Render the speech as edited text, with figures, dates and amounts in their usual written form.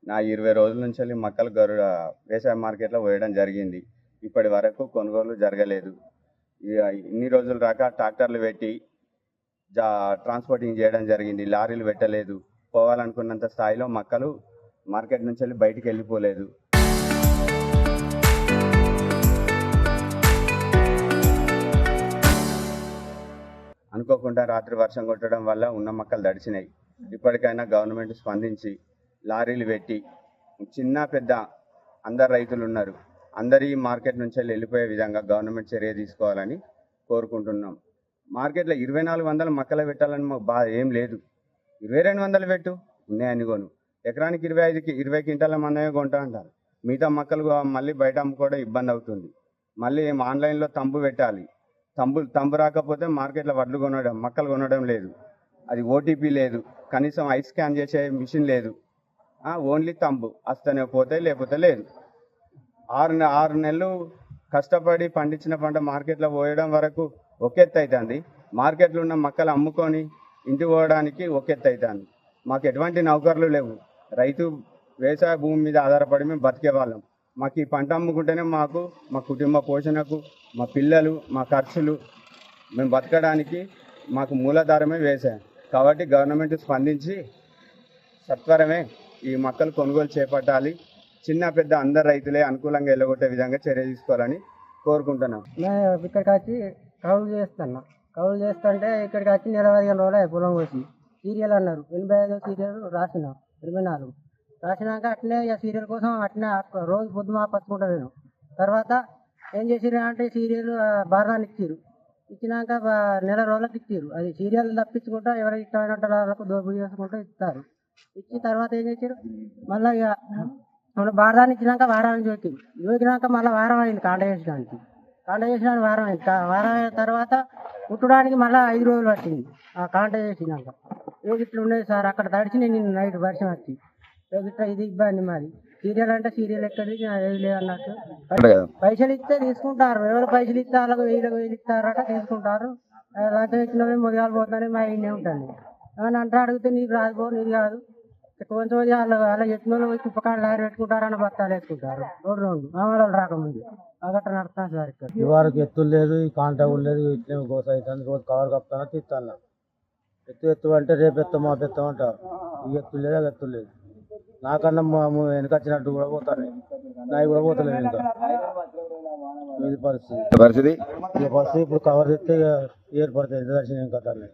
నా 20 రోజుల నుంచి మక్కలు వ్యవసాయ మార్కెట్లో వేయడం జరిగింది. ఇప్పటి వరకు కొనుగోలు జరగలేదు. ఇన్ని రోజులు రాక ట్రాక్టర్లు పెట్టి ట్రాన్స్పోర్టింగ్ చేయడం జరిగింది. లారీలు పెట్టలేదు. పోవాలనుకున్నంత స్థాయిలో మక్కలు మార్కెట్ నుంచి బయటికి వెళ్ళిపోలేదు. అనుకోకుండా రాత్రి వర్షం కొట్టడం వల్ల ఉన్న మక్కలు తడిచినాయి. ఇప్పటికైనా గవర్నమెంట్ స్పందించి లారీలు పెట్టి చిన్న పెద్ద అందరు రైతులు ఉన్నారు, అందరి మార్కెట్ నుంచి వెళ్ళిపోయే విధంగా గవర్నమెంట్ చర్య తీసుకోవాలని కోరుకుంటున్నాం. మార్కెట్లో 2400 మక్కలు పెట్టాలని మాకు ఏం లేదు. 2200 పెట్టు, ఉన్నాయని కొను. ఎకరానికి 20 క్వింటాల మందమే కొంటా అంటారు. మిగతా మక్కలు మళ్ళీ బయట అమ్ముకోవడం ఇబ్బంది అవుతుంది. మళ్ళీ ఆన్లైన్లో తంబు పెట్టాలి. తంబు రాకపోతే మార్కెట్లో మక్కలు కొనడం లేదు. అది ఓటీపీ లేదు, కనీసం ఐ స్కాన్ చేసే మిషన్ లేదు. ఓన్లీ తంబు వస్తేనే పోతే, లేకపోతే లేదు. 6 నెలలు కష్టపడి పండించిన పంట మార్కెట్లో పోయడం వరకు ఒక ఎత్తు అవుతుంది. మార్కెట్లో ఉన్న మక్కలు అమ్ముకొని ఇంటికి పోవడానికి ఒక ఎత్తు అవుతుంది. మాకు ఎటువంటి నౌకర్లు లేవు. రైతు వ్యవసాయ భూమి మీద ఆధారపడి మేము బతికే వాళ్ళం. మాకు ఈ పంట అమ్ముకుంటేనే మాకు, మా కుటుంబ పోషణకు, మా పిల్లలు, మా ఖర్చులు, మేము బతకడానికి మాకు మూలాధారమే వ్యవసాయం. కాబట్టి గవర్నమెంట్ స్పందించి సత్వరమే ఈ మక్కలు కొనుగోలు చేపట్టాలి. చిన్న పెద్ద అందరు రైతులే అనుకూలంగా వెళ్ళగొట్టే విధంగా చర్య తీసుకోవాలని కోరుకుంటున్నాం. ఇక్కడికి వచ్చి కౌలు చేస్తుంటే ఇక్కడికి వచ్చి 15 రోజులు పొలం కోసి సీరియల్ అన్నారు. 85 సీరియల్ రాసిన 24 రాసినాక అట్లే సీరియల్ కోసం అట్లే రోజు పొద్దు మా పచ్చుకుంటా నేను. తర్వాత ఏం చేసిరు అంటే సీరియల్ బారాన్ని ఇచ్చినాక నెల రోజులకు ఇచ్చారు. అది సీరియల్ తప్పించుకుంటా ఎవరికి ఇష్టమైన వాళ్ళకు దోపిడీ చేసుకుంటూ ఇస్తారు. ఇచ్చిన తర్వాత ఏం చేశారు, మళ్ళీ ఇక మన బారాన్ని ఇచ్చినాక వారాన్ని జోకినాక మళ్ళీ వారం అయింది కాంట చేసడానికి వారం అయింది. వారం అయిన తర్వాత కుట్టడానికి మళ్ళీ 5 రోజులు పట్టింది. ఆ కాంట చేసినాక ఇట్లా ఉండేది సార్, అక్కడ తడిచి నేను నైట్ వర్షం వచ్చి ఇట్లా ఇది ఇబ్బంది. మాది సీరియల్ అంటే సీరియల్ ఎక్కడికి ఏది లేదు అన్నట్టు. పైసలు ఇస్తే తీసుకుంటారు. ఎవరు పైసలు ఇస్తే వాళ్ళకు 1000 ఇస్తారట, తీసుకుంటారు. లంచం ఇచ్చిన మొదలు పోతానే మా ఇండే ఉంటుంది. ఏమన్నా అంటే అడిగితే నీకు రాదు, నీకు కాదు, కొంచెం అలా చెప్పిన వాళ్ళు కుప్పకాడ లారీ పెట్టుకుంటారని బత్తాలు వేసుకుంటారు. రెండు ఆమెలు రాకముందు అగట్ట నడుస్తాను సార్. ఇక్కడ ఇవాళకి ఎత్తులు లేదు, ఈ కాంటాక్ట్ లేదు, ఇట్లే గోస అవుతుంది. రోజు కవర్ కప్తానా తీస్తాను. ఎత్తు అంటే రేపు ఎత్తాం మా పెత్తాం అంటారు. ఈ ఎత్తులు లేదు, అది ఎత్తులు లేదు. నాకన్నా వెనకొచ్చినట్టు కూడా పోతాను, నాయి కూడా పోతలేదు. ఇంకా ఇది పరిస్థితి. ఇప్పుడు కవర్ తెస్తే ఏర్పడుతుంది దర్శనం కథ.